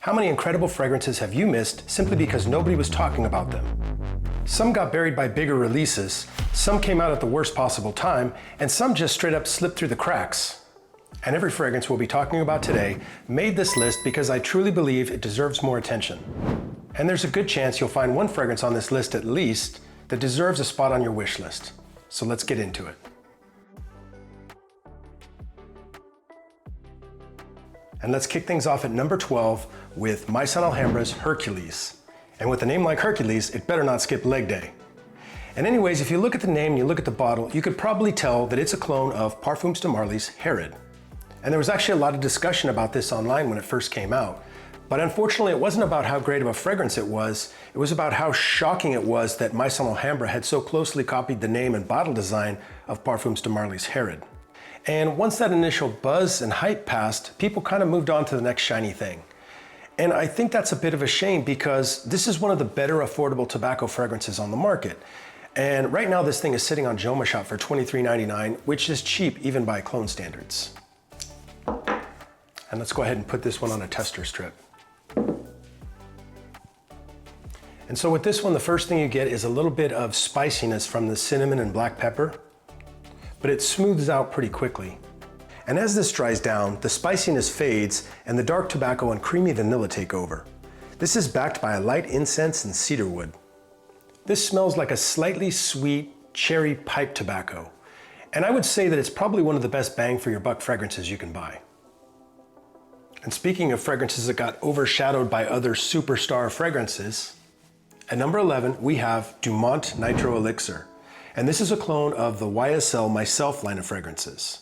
How many incredible fragrances have you missed simply because nobody was talking about them? Some got buried by bigger releases, some came out at the worst possible time, and some just straight up slipped through the cracks. And every fragrance we'll be talking about today made this list because I truly believe it deserves more attention. And there's a good chance you'll find one fragrance on this list at least that deserves a spot on your wish list. So let's get into it. And let's kick things off at number 12 with Maison Alhambra's Hercules. And with a name like Hercules, it better not skip leg day. And anyways, if you look at the name and you look at the bottle, you could probably tell that it's a clone of Parfums de Marly's Herod. And there was actually a lot of discussion about this online when it first came out. But unfortunately, it wasn't about how great of a fragrance it was about how shocking it was that Maison Alhambra had so closely copied the name and bottle design of Parfums de Marly's Herod. And once that initial buzz and hype passed, people kind of moved on to the next shiny thing. And I think that's a bit of a shame because this is one of the better affordable tobacco fragrances on the market. And right now this thing is sitting on Joma Shop for $23.99, which is cheap even by clone standards. And let's go ahead and put this one on a tester strip. And so with this one, the first thing you get is a little bit of spiciness from the cinnamon and black pepper, but it smooths out pretty quickly. And as this dries down, the spiciness fades and the dark tobacco and creamy vanilla take over. This is backed by a light incense and cedar wood. This smells like a slightly sweet cherry pipe tobacco. And I would say that it's probably one of the best bang for your buck fragrances you can buy. And speaking of fragrances that got overshadowed by other superstar fragrances, at number 11, we have Dumont Nitro Elixir. And this is a clone of the YSL Myself line of fragrances.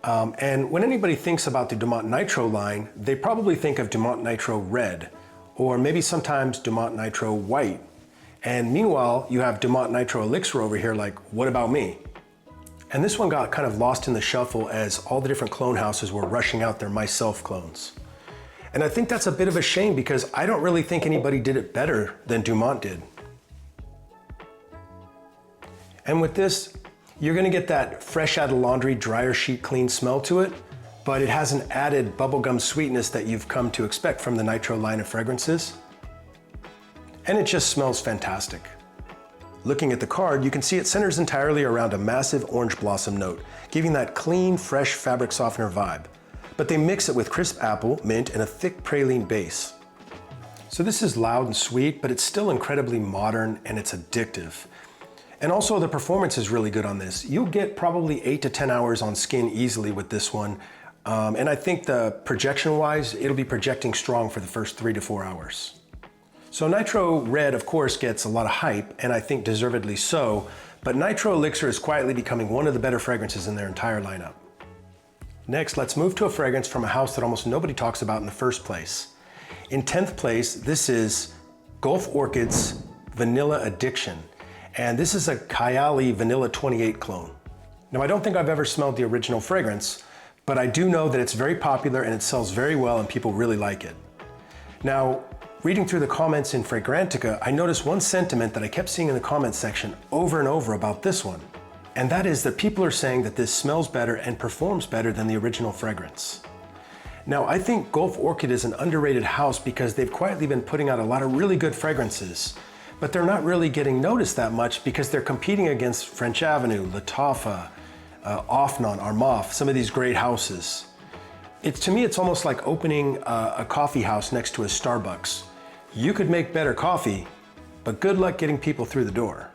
And when anybody thinks about the Dumont Nitro line, they probably think of Dumont Nitro Red, or maybe sometimes Dumont Nitro White. And meanwhile, you have Dumont Nitro Elixir over here like, what about me? And this one got kind of lost in the shuffle as all the different clone houses were rushing out their Myself clones. And I think that's a bit of a shame because I don't really think anybody did it better than Dumont did. And with this, you're gonna get that fresh out of laundry, dryer sheet clean smell to it, but it has an added bubblegum sweetness that you've come to expect from the Nitro line of fragrances. And it just smells fantastic. Looking at the card, you can see it centers entirely around a massive orange blossom note, giving that clean, fresh fabric softener vibe. But they mix it with crisp apple, mint, and a thick praline base. So this is loud and sweet, but it's still incredibly modern and it's addictive. And also the performance is really good on this. You'll get probably 8 to 10 hours on skin easily with this one. And I think the projection-wise, it'll be projecting strong for the first 3 to 4 hours. So Nitro Red, of course, gets a lot of hype, and I think deservedly so, but Nitro Elixir is quietly becoming one of the better fragrances in their entire lineup. Next, let's move to a fragrance from a house that almost nobody talks about in the first place. In 10th place, this is Gulf Orchid's Vanilla Addiction. And this is a Kayali Vanilla 28 clone. Now, I don't think I've ever smelled the original fragrance, but I do know that it's very popular and it sells very well and people really like it. Now, reading through the comments in Fragrantica, I noticed one sentiment that I kept seeing in the comments section over and over about this one. And that is that people are saying that this smells better and performs better than the original fragrance. Now, I think Gulf Orchid is an underrated house because they've quietly been putting out a lot of really good fragrances, but they're not really getting noticed that much because they're competing against French Avenue, Lattafa, Offnon, Armaf, some of these great houses. To me, it's almost like opening a coffee house next to a Starbucks. You could make better coffee, but good luck getting people through the door.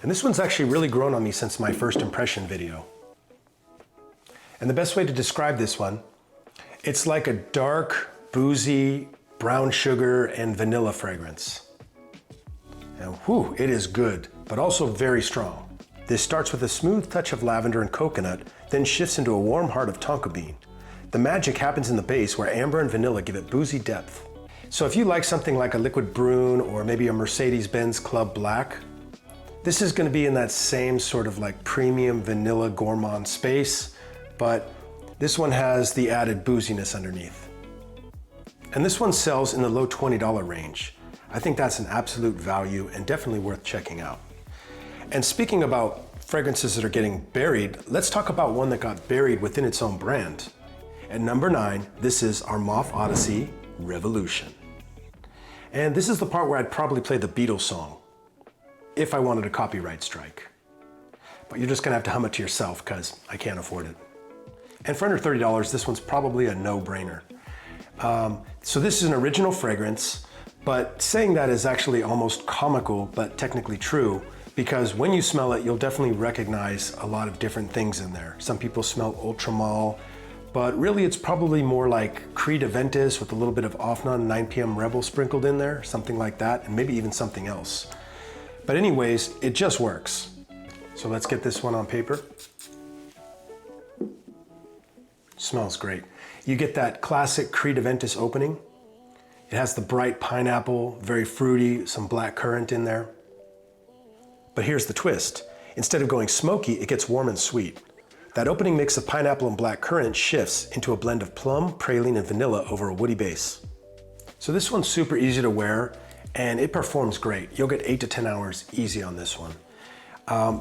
And this one's actually really grown on me since my first impression video. And the best way to describe this one, it's like a dark, boozy, brown sugar and vanilla fragrance. And whew, it is good, but also very strong. This starts with a smooth touch of lavender and coconut, then shifts into a warm heart of tonka bean. The magic happens in the base where amber and vanilla give it boozy depth. So if you like something like a liquid brune or maybe a Mercedes-Benz Club Black, this is going to be in that same sort of like premium vanilla gourmand space, but this one has the added booziness underneath. And this one sells in the low $20 range. I think that's an absolute value and definitely worth checking out. And speaking about fragrances that are getting buried, let's talk about one that got buried within its own brand. At number 9, this is Armaf Odyssey Revolution. And this is the part where I'd probably play the Beatles song if I wanted a copyright strike. But you're just gonna have to hum it to yourself because I can't afford it. And for under $30, this one's probably a no-brainer. So this is an original fragrance, but saying that is actually almost comical, but technically true, because when you smell it, you'll definitely recognize a lot of different things in there. Some people smell Ultramal, but really it's probably more like Creed Aventus with a little bit of Offnon 9 PM Rebel sprinkled in there, something like that, and maybe even something else. But anyways, it just works. So let's get this one on paper. Smells great. You get that classic Creed Aventus opening. It has the bright pineapple, very fruity, some black currant in there. But here's the twist. Instead of going smoky, it gets warm and sweet. That opening mix of pineapple and black currant shifts into a blend of plum, praline, and vanilla over a woody base. So this one's super easy to wear and it performs great. You'll get 8 to 10 hours easy on this one.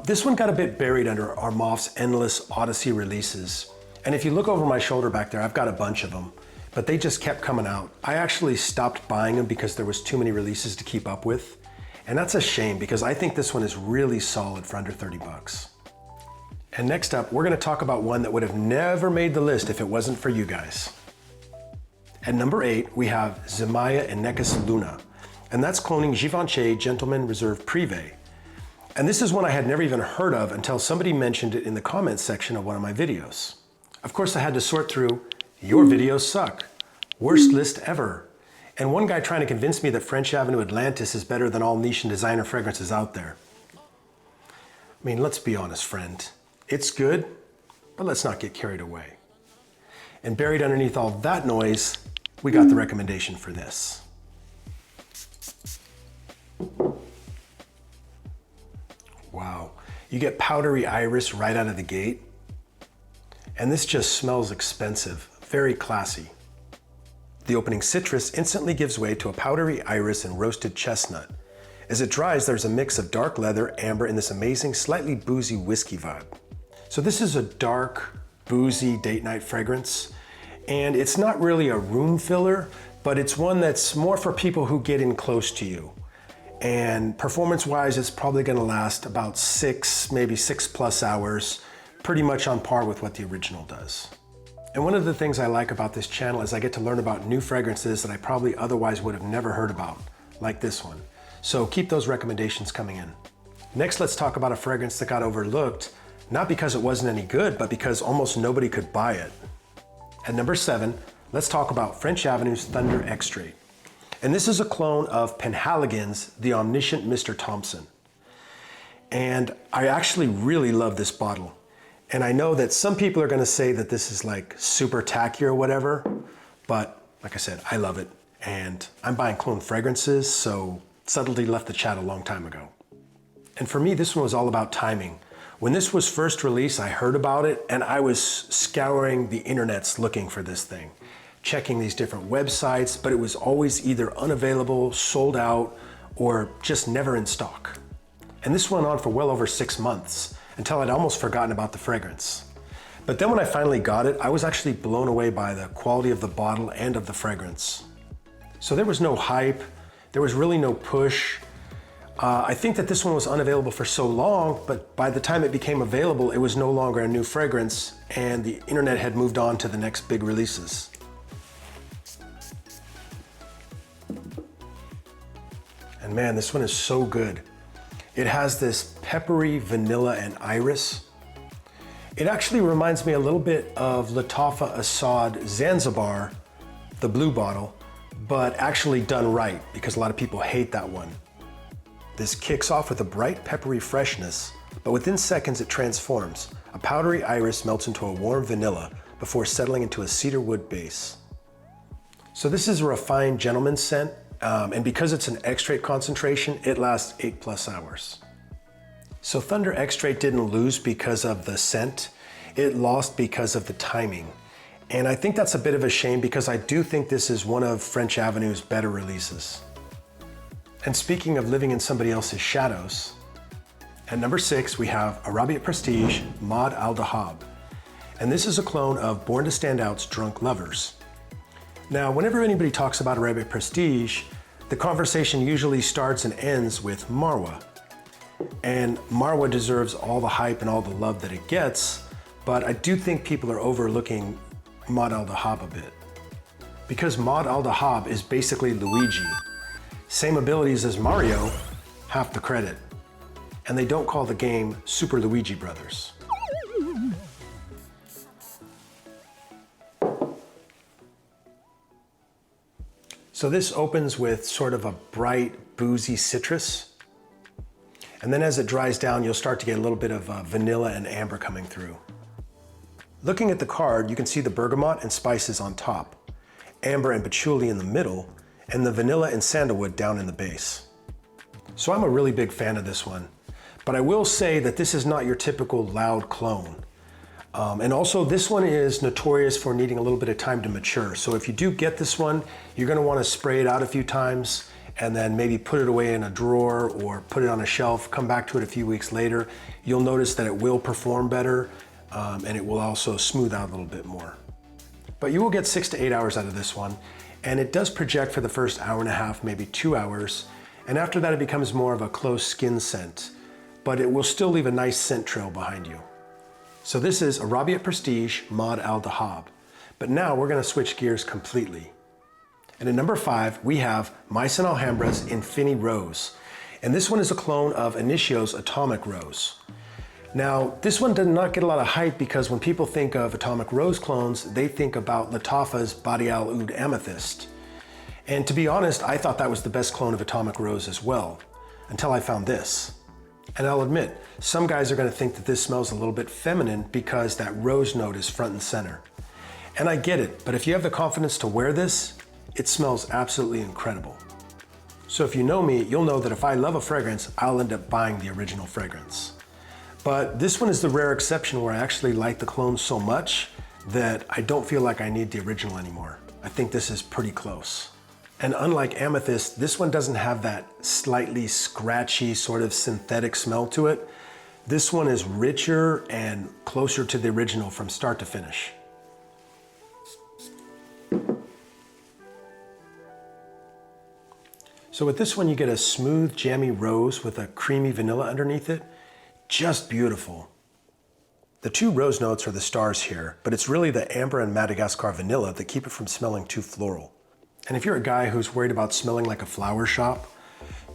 This one got a bit buried under Armaf's endless Odyssey releases. And if you look over my shoulder back there, I've got a bunch of them, but they just kept coming out. I actually stopped buying them because there was too many releases to keep up with. And that's a shame because I think this one is really solid for under 30 bucks. And next up, we're gonna talk about one that would have never made the list if it wasn't for you guys. At number 8, we have Zimaya Inekas Luna, and that's cloning Givenchy Gentleman Reserve Prive. And this is one I had never even heard of until somebody mentioned it in the comments section of one of my videos. Of course, I had to sort through, your videos suck, worst list ever, and one guy trying to convince me that French Avenue Atlantis is better than all niche and designer fragrances out there. I mean, let's be honest, friend. It's good, but let's not get carried away. And buried underneath all that noise, we got the recommendation for this. Wow, you get powdery iris right out of the gate. And this just smells expensive, very classy. The opening citrus instantly gives way to a powdery iris and roasted chestnut. As it dries, there's a mix of dark leather, amber, and this amazing, slightly boozy whiskey vibe. So this is a dark, boozy date night fragrance. And it's not really a room filler, but it's one that's more for people who get in close to you. And performance-wise, it's probably gonna last about 6, maybe 6+ hours, pretty much on par with what the original does. And one of the things I like about this channel is I get to learn about new fragrances that I probably otherwise would have never heard about, like this one. So keep those recommendations coming in. Next, let's talk about a fragrance that got overlooked, not because it wasn't any good, but because almost nobody could buy it. At number 7, let's talk about French Avenue's Thunder Extrait. And this is a clone of Penhaligon's The Omniscient Mr. Thompson. And I actually really love this bottle. And I know that some people are gonna say that this is like super tacky or whatever, but like I said, I love it. And I'm buying clone fragrances, so subtlety left the chat a long time ago. And for me, this one was all about timing. When this was first released, I heard about it and I was scouring the internets looking for this thing, checking these different websites, but it was always either unavailable, sold out, or just never in stock. And this went on for well over 6 months until I'd almost forgotten about the fragrance. But then when I finally got it, I was actually blown away by the quality of the bottle and of the fragrance. So there was no hype, there was really no push. I think that this one was unavailable for so long, but by the time it became available, it was no longer a new fragrance and the internet had moved on to the next big releases. And man, this one is so good. It has this peppery vanilla and iris. It actually reminds me a little bit of Lattafa Sherif Zanzibar, the blue bottle, but actually done right because a lot of people hate that one. This kicks off with a bright peppery freshness, but within seconds it transforms. A powdery iris melts into a warm vanilla before settling into a cedar wood base. So this is a refined gentleman's scent, and because it's an extrait concentration, it lasts 8+ hours. So Thunder Extrait didn't lose because of the scent, it lost because of the timing. And I think that's a bit of a shame because I do think this is one of French Avenue's better releases. And speaking of living in somebody else's shadows, at number 6 we have Arabiyat Prestige Mahd al Dhahab. And this is a clone of Born to Stand Out's Drunk Lovers. Now, whenever anybody talks about Arabiyat Prestige, the conversation usually starts and ends with Marwa. And Marwa deserves all the hype and all the love that it gets, but I do think people are overlooking Mahd al-Dhahab a bit. Because Mahd al-Dhahab is basically Luigi. Same abilities as Mario, half the credit. And they don't call the game Super Luigi Brothers. So this opens with sort of a bright, boozy citrus. And then as it dries down, you'll start to get a little bit of vanilla and amber coming through. Looking at the card, you can see the bergamot and spices on top, amber and patchouli in the middle, and the vanilla and sandalwood down in the base. So I'm a really big fan of this one, but I will say that this is not your typical loud clone. And also this one is notorious for needing a little bit of time to mature. So if you do get this one, you're gonna wanna spray it out a few times and then maybe put it away in a drawer or put it on a shelf, come back to it a few weeks later. You'll notice that it will perform better and it will also smooth out a little bit more. But you will get 6 to 8 hours out of this one, and it does project for the first hour and a half, maybe 2 hours, and after that it becomes more of a close skin scent, but it will still leave a nice scent trail behind you. So this is Arabiyat Prestige Mahd al-Dhahab. But now we're gonna switch gears completely. And at number 5, we have Maison Alhambra's Infini Rose. And this one is a clone of Initio's Atomic Rose. Now, this one did not get a lot of hype because when people think of Atomic Rose clones, they think about Lattafa's Badi al-Oud Amethyst. And to be honest, I thought that was the best clone of Atomic Rose as well, until I found this. And I'll admit, some guys are gonna think that this smells a little bit feminine because that rose note is front and center. And I get it, but if you have the confidence to wear this, it smells absolutely incredible. So if you know me, you'll know that if I love a fragrance, I'll end up buying the original fragrance. But this one is the rare exception where I actually like the clone so much that I don't feel like I need the original anymore. I think this is pretty close. And unlike Amethyst, this one doesn't have that slightly scratchy sort of synthetic smell to it. This one is richer and closer to the original from start to finish. So with this one, you get a smooth, jammy rose with a creamy vanilla underneath it. Just beautiful. The 2 rose notes are the stars here, but it's really the amber and Madagascar vanilla that keep it from smelling too floral. And if you're a guy who's worried about smelling like a flower shop,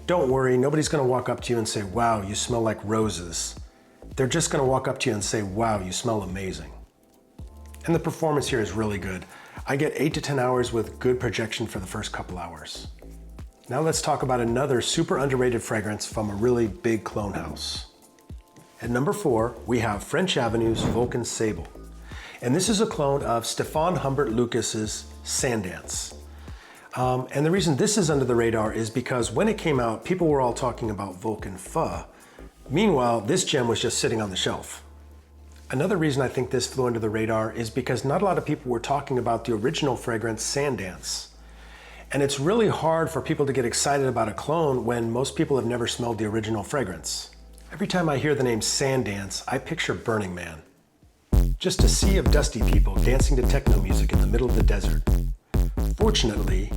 don't worry, nobody's gonna walk up to you and say, wow, you smell like roses. They're just gonna walk up to you and say, wow, you smell amazing. And the performance here is really good. I get 8 to 10 hours with good projection for the first couple hours. Now let's talk about another super underrated fragrance from a really big clone house. At number 4, we have French Avenue's Vulcan Sable. And this is a clone of Stefan Humbert Lucas's Sandance. And the reason this is under the radar is because when it came out, people were all talking about Vulcan Pho. Meanwhile, this gem was just sitting on the shelf. Another reason I think this flew under the radar is because not a lot of people were talking about the original fragrance Sandance. And it's really hard for people to get excited about a clone when most people have never smelled the original fragrance. Every time I hear the name Sandance, I picture Burning Man. Just a sea of dusty people dancing to techno music in the middle of the desert. Fortunately,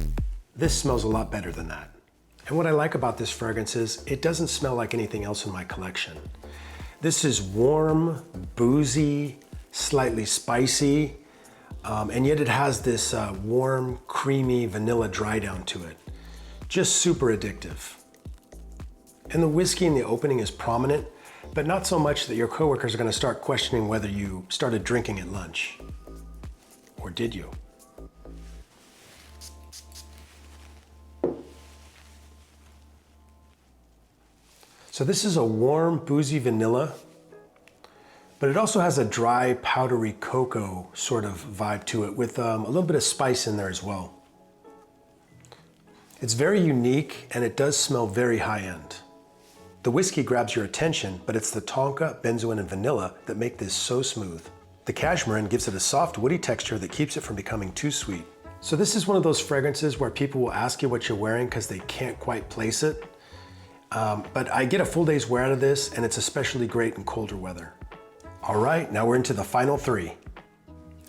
this smells a lot better than that. And what I like about this fragrance is it doesn't smell like anything else in my collection. This is warm, boozy, slightly spicy, and yet it has this warm, creamy vanilla dry down to it. Just super addictive. And the whiskey in the opening is prominent, but not so much that your coworkers are gonna start questioning whether you started drinking at lunch. Or did you? So this is a warm, boozy vanilla, but it also has a dry, powdery cocoa sort of vibe to it with a little bit of spice in there as well. It's very unique and it does smell very high-end. The whiskey grabs your attention, but it's the tonka, benzoin, and vanilla that make this so smooth. The cashmere gives it a soft, woody texture that keeps it from becoming too sweet. So this is one of those fragrances where people will ask you what you're wearing because they can't quite place it. But I get a full day's wear out of this, and it's especially great in colder weather. All right, now we're into the final 3.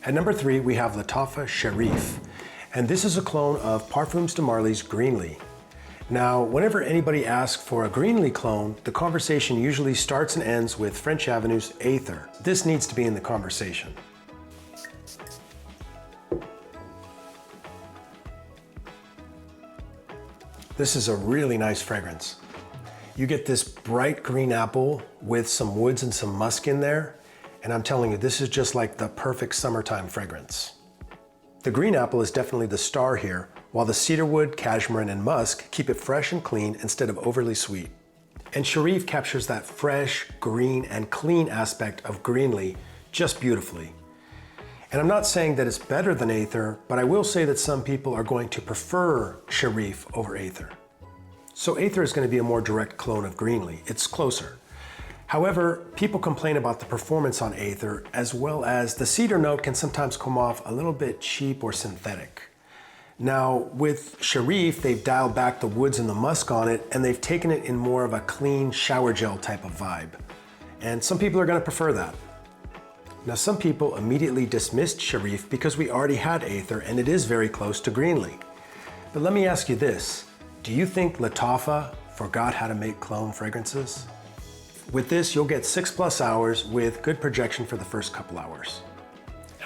At number 3, we have Lattafa Sherif. And this is a clone of Parfums de Marly's Greenly. Now, whenever anybody asks for a Greenly clone, the conversation usually starts and ends with French Avenue's Aether. This needs to be in the conversation. This is a really nice fragrance. You get this bright green apple with some woods and some musk in there, and I'm telling you, this is just like the perfect summertime fragrance. The green apple is definitely the star here, while the cedarwood, cashmere, and musk keep it fresh and clean instead of overly sweet. And Sherif captures that fresh, green, and clean aspect of Greenly just beautifully. And I'm not saying that it's better than Aether, but I will say that some people are going to prefer Sherif over Aether. So Aether is going to be a more direct clone of Greenly. It's closer. However, people complain about the performance on Aether, as well as the cedar note can sometimes come off a little bit cheap or synthetic. Now, with Sherif, they've dialed back the woods and the musk on it, and they've taken it in more of a clean shower gel type of vibe. And some people are going to prefer that. Now, some people immediately dismissed Sherif because we already had Aether, and it is very close to Greenly. But let me ask you this. Do you think Lattafa forgot how to make clone fragrances? With this, you'll get 6+ hours with good projection for the first couple hours.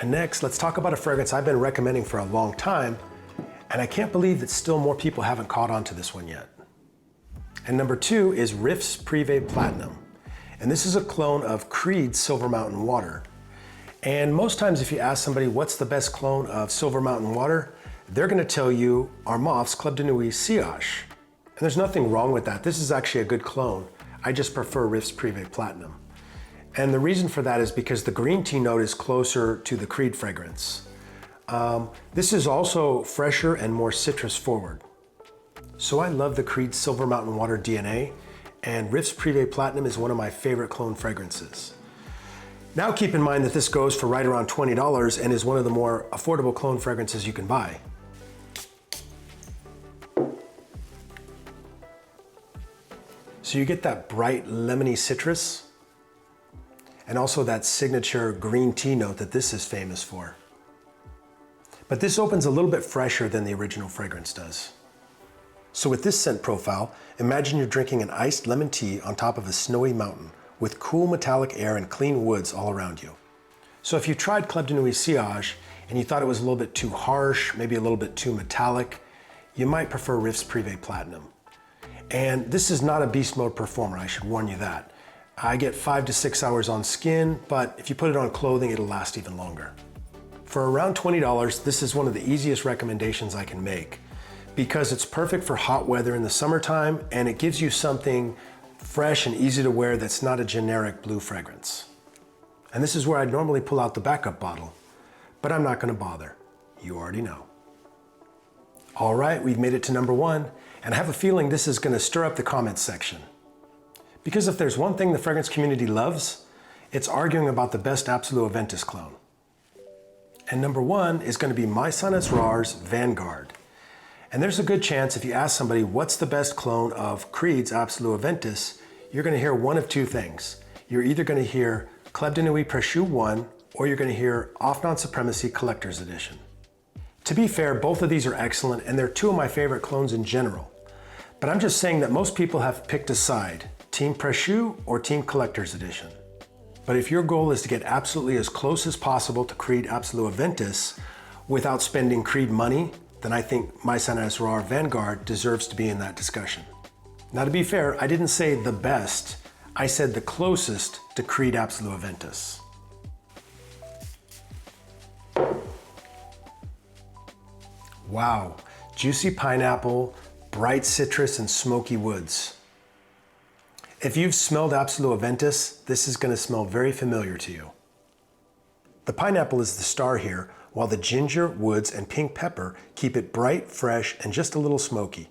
And next, let's talk about a fragrance I've been recommending for a long time, and I can't believe that still more people haven't caught on to this one yet. And number 2 is Riiffs Prive Platinum. And this is a clone of Creed's Silver Mountain Water. And most times if you ask somebody what's the best clone of Silver Mountain Water, they're gonna tell you Armaf's Club de Nuit Sillage. And there's nothing wrong with that. This is actually a good clone. I just prefer Riiffs Prive Platinum. And the reason for that is because the green tea note is closer to the Creed fragrance. This is also fresher and more citrus forward. So I love the Creed Silver Mountain Water DNA, and Riiffs Prive Platinum is one of my favorite clone fragrances. Now keep in mind that this goes for right around $20 and is one of the more affordable clone fragrances you can buy. So you get that bright lemony citrus and also that signature green tea note that this is famous for. But this opens a little bit fresher than the original fragrance does. So with this scent profile, imagine you're drinking an iced lemon tea on top of a snowy mountain with cool metallic air and clean woods all around you. So if you tried Club de Nuit Sillage and you thought it was a little bit too harsh, maybe a little bit too metallic, you might prefer Riiffs Prive Platinum. And this is not a beast mode performer, I should warn you that. I get 5 to 6 hours on skin, but if you put it on clothing, it'll last even longer. For around $20, this is one of the easiest recommendations I can make because it's perfect for hot weather in the summertime and it gives you something fresh and easy to wear that's not a generic blue fragrance. And this is where I'd normally pull out the backup bottle, but I'm not gonna bother. You already know. All right, we've made it to number 1, and I have a feeling this is gonna stir up the comments section. Because if there's one thing the fragrance community loves, it's arguing about the best Absolute Aventus clone. And number 1 is gonna be Maison Asrar's Vanguard. And there's a good chance if you ask somebody what's the best clone of Creed's Absolute Aventus, you're gonna hear one of 2 things. You're either gonna hear Club de Nuit Précieux 1, or you're gonna hear Afnan Supremacy Collector's Edition. To be fair, both of these are excellent and they're 2 of my favorite clones in general. But I'm just saying that most people have picked a side, Team Précieux or Team Collector's Edition. But if your goal is to get absolutely as close as possible to Creed Absolute Aventus without spending Creed money, then I think Maison Asrar Vanguard deserves to be in that discussion. Now to be fair, I didn't say the best, I said the closest to Creed Absolute Aventus. Wow, juicy pineapple, bright citrus, and smoky woods. If you've smelled Absolute Aventus, this is gonna smell very familiar to you. The pineapple is the star here, while the ginger, woods, and pink pepper keep it bright, fresh, and just a little smoky.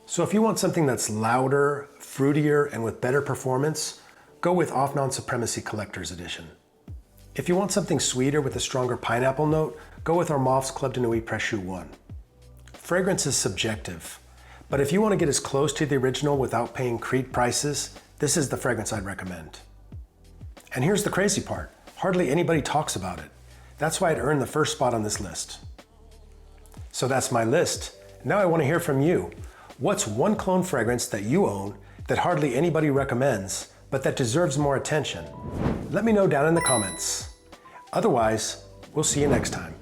So if you want something that's louder, fruitier, and with better performance, go with Afnan Supremacy Collector's Edition. If you want something sweeter with a stronger pineapple note, go with Armaf's Club de Nuit Précieux 1. Fragrance is subjective, but if you want to get as close to the original without paying Creed prices, this is the fragrance I'd recommend. And here's the crazy part, hardly anybody talks about it. That's why it earned the first spot on this list. So that's my list. Now I want to hear from you. What's one cologne fragrance that you own that hardly anybody recommends, but that deserves more attention? Let me know down in the comments. Otherwise, we'll see you next time.